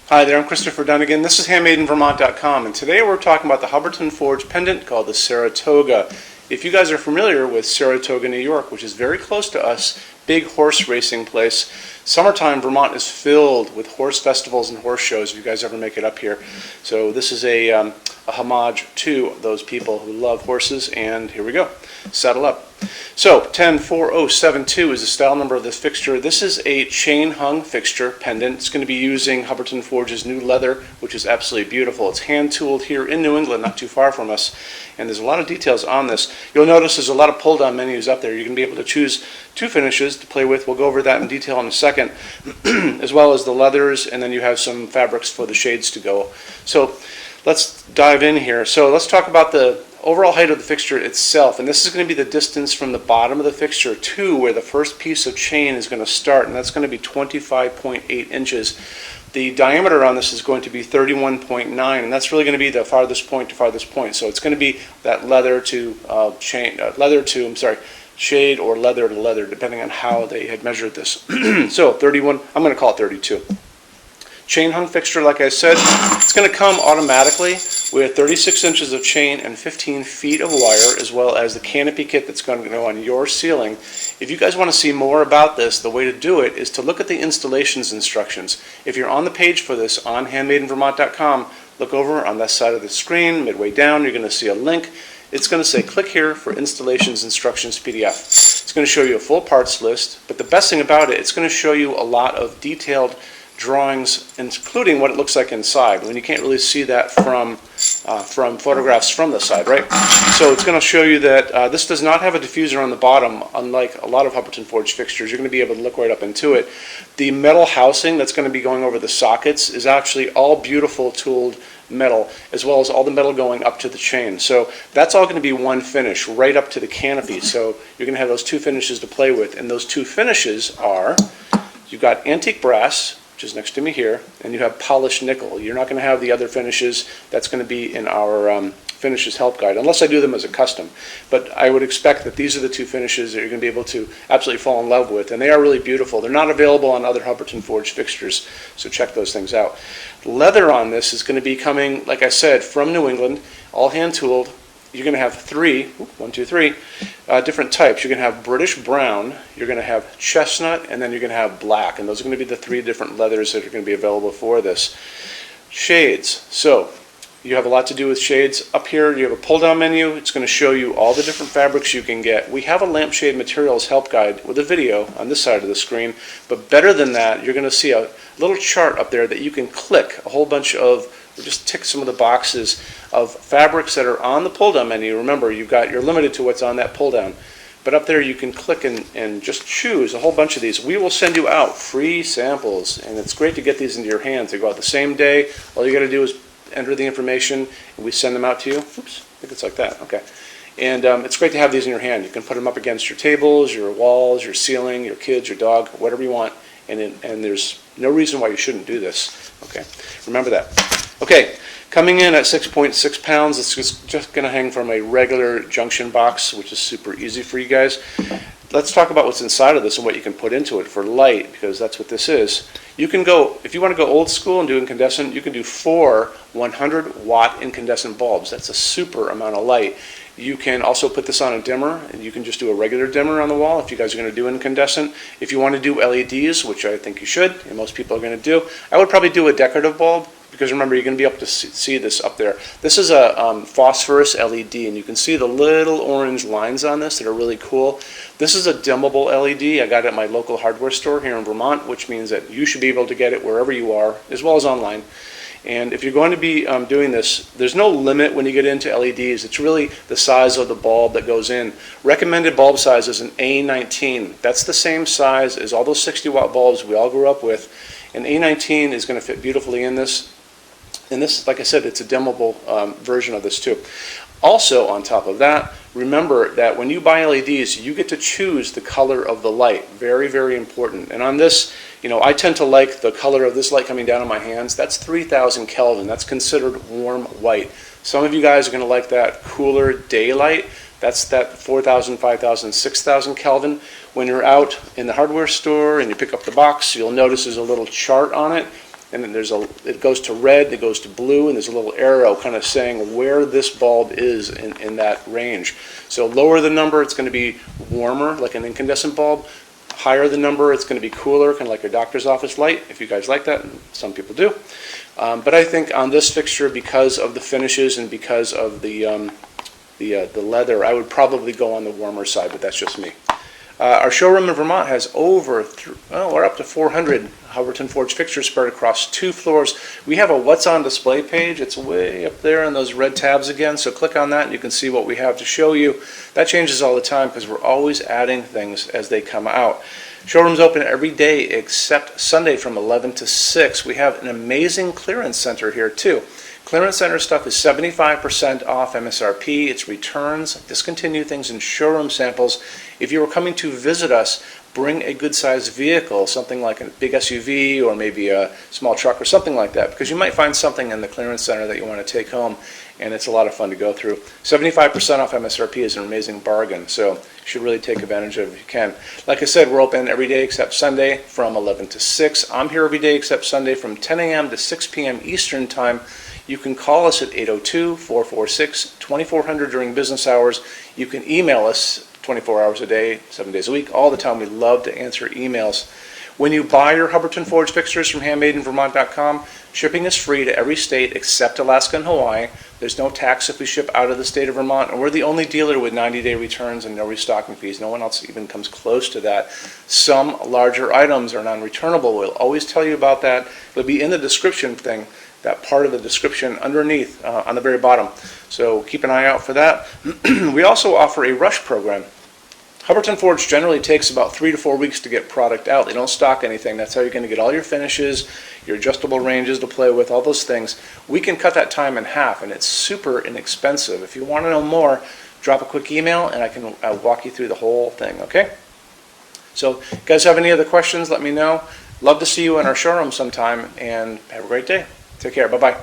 Hi there, I'm Christopher Dunnigan. This is HandmadeInVermont.com, and today we're talking about the Hubbardton forged pendant called the Saratoga. If you guys are familiar with Saratoga, New York, which is very close to us, big horse racing place, summertime Vermont is filled with horse festivals and horse shows if you guys ever make it up here. So this is a homage to those people who love horses, and here we go. Saddle up. So 104072 is the style number of this fixture. This is a chain hung fixture pendant. It's going to be using Hubbardton Forge's new leather, which is absolutely beautiful. It's hand tooled here in New England, not too far from us, and there's a lot of details on this. You'll notice there's a lot of pull down menus up there. You're going to be able to choose two finishes to play with. We'll go over that in detail in a second, as well as the leathers, and then you have some fabrics for the shades to go. So let's dive in here. So let's talk about the overall height of the fixture itself, and this is going to be the distance from the bottom of the fixture to where the first piece of chain is going to start, and that's going to be 25.8 inches. The diameter on this is going to be 31.9, and that's really going to be the farthest point to farthest point. So it's going to be that leather to shade or leather to leather, depending on how they had measured this. So 31, I'm going to call it 32. Chain hung fixture, like I said, it's going to come automatically with 36 inches of chain and 15 feet of wire, as well as the canopy kit that's going to go on your ceiling. If you guys want to see more about this, the way to do it is to look at the installations instructions. If you're on the page for this on HandmadeInVermont.com, look over on that side of the screen, midway down, you're going to see a link. It's going to say click here for installations instructions PDF. It's going to show you a full parts list, but the best thing about it, it's going to show you a lot of detailed drawings, including what it looks like inside, when you can't really see that from photographs from the side, right? So it's going to show you that this does not have a diffuser on the bottom, unlike a lot of Hubbardton forged fixtures. You're going to be able to look right up into it. The metal housing that's going to be going over the sockets is actually all beautiful tooled metal, as well as all the metal going up to the chain. So that's all going to be one finish right up to the canopy. So you're going to have those two finishes to play with, and those two finishes are, you've got antique brass, which is next to me here, and you have polished nickel. You're not going to have the other finishes. That's going to be in our finishes help guide, unless I do them as a custom. But I would expect that these are the two finishes that you're going to be able to absolutely fall in love with, and they are really beautiful. They're not available on other Hubbardton forged fixtures, so check those things out. Leather on this is going to be coming, like I said, from New England, all hand tooled. You're going to have three different types. You're going to have British brown, you're going to have chestnut, and then you're going to have black. And those are going to be the three different leathers that are going to be available for this. Shades. So you have a lot to do with shades. Up here you have a pull down menu. It's going to show you all the different fabrics you can get. We have a lampshade materials help guide with a video on this side of the screen, but better than that, you're going to see a little chart up there that you can click a whole bunch of, or just tick some of the boxes of fabrics that are on the pull down menu. Remember, you're limited to what's on that pull down, but up there you can click and just choose a whole bunch of these. We will send you out free samples, and it's great to get these into your hands. They go out the same day. All you got to do is enter the information, and we send them out to you. Oops, I think it's like that. Okay. And it's great to have these in your hand. You can put them up against your tables, your walls, your ceiling, your kids, your dog, whatever you want, and there's no reason why you shouldn't do this. Okay, remember that. Okay, coming in at 6.6 pounds, it's just going to hang from a regular junction box, which is super easy for you guys. Let's talk about what's inside of this and what you can put into it for light, because that's what this is. You can go, if you want to go old school and do incandescent, you can do 4 100-watt incandescent bulbs. That's a super amount of light. You can also put this on a dimmer, and you can just do a regular dimmer on the wall if you guys are going to do incandescent. If you want to do LEDs, which I think you should, and most people are going to do, I would probably do a decorative bulb, because remember, you're going to be able to see this up there. This is a phosphorus LED, and you can see the little orange lines on this that are really cool. This is a dimmable LED. I got it at my local hardware store here in Vermont, which means that you should be able to get it wherever you are, as well as online. And if you're going to be doing this, there's no limit when you get into LEDs. It's really the size of the bulb that goes in. Recommended bulb size is an A19. That's the same size as all those 60-watt bulbs we all grew up with. An A19 is going to fit beautifully in this. And this, like I said, it's a dimmable version of this too. Also, on top of that, remember that when you buy LEDs, you get to choose the color of the light. Very, very important. And on this, I tend to like the color of this light coming down on my hands. That's 3,000 Kelvin. That's considered warm white. Some of you guys are going to like that cooler daylight. That's that 4,000, 5,000, 6,000 Kelvin. When you're out in the hardware store and you pick up the box, you'll notice there's a little chart on it. and then it goes to red, it goes to blue, and there's a little arrow kind of saying where this bulb is in that range. So lower the number, it's going to be warmer, like an incandescent bulb. Higher the number, it's going to be cooler, kind of like a doctor's office light, if you guys like that, and some people do. But I think on this fixture, because of the finishes and because of the leather, I would probably go on the warmer side, but that's just me. Our showroom in Vermont has we're up to 400 Hubbardton Forge fixtures spread across 2 floors. We have a What's on Display page. It's way up there in those red tabs again, so click on that and you can see what we have to show you. That changes all the time because we're always adding things as they come out. Showroom's open every day except Sunday from 11 to 6. We have an amazing clearance center here too. Clearance center stuff is 75% off MSRP. It's returns, discontinued things, and showroom samples. If you were coming to visit us, bring a good-sized vehicle, something like a big SUV or maybe a small truck or something like that, because you might find something in the clearance center that you want to take home, and it's a lot of fun to go through. 75% off MSRP is an amazing bargain, so you should really take advantage of it if you can. Like I said, we're open every day except Sunday from 11 to 6. I'm here every day except Sunday from 10 a.m. to 6 p.m. Eastern Time. You can call us at 802-446-2400 during business hours. You can email us 24 hours a day, 7 days a week, all the time. We love to answer emails. When you buy your Hubbardton Forge fixtures from HandmadeInVermont.com, shipping is free to every state except Alaska and Hawaii. There's no tax if we ship out of the state of Vermont, and we're the only dealer with 90-day returns and no restocking fees. No one else even comes close to that. Some larger items are non-returnable. We'll always tell you about that. It'll be in the description thing, that part of the description underneath on the very bottom. So keep an eye out for that. We also offer a rush program. Hubbardton Forge generally takes about 3 to 4 weeks to get product out. They don't stock anything. That's how you're going to get all your finishes, your adjustable ranges to play with, all those things. We can cut that time in half, and it's super inexpensive. If you want to know more, drop a quick email, and I can walk you through the whole thing, okay? So if you guys have any other questions, let me know. Love to see you in our showroom sometime, and have a great day. Take care. Bye-bye.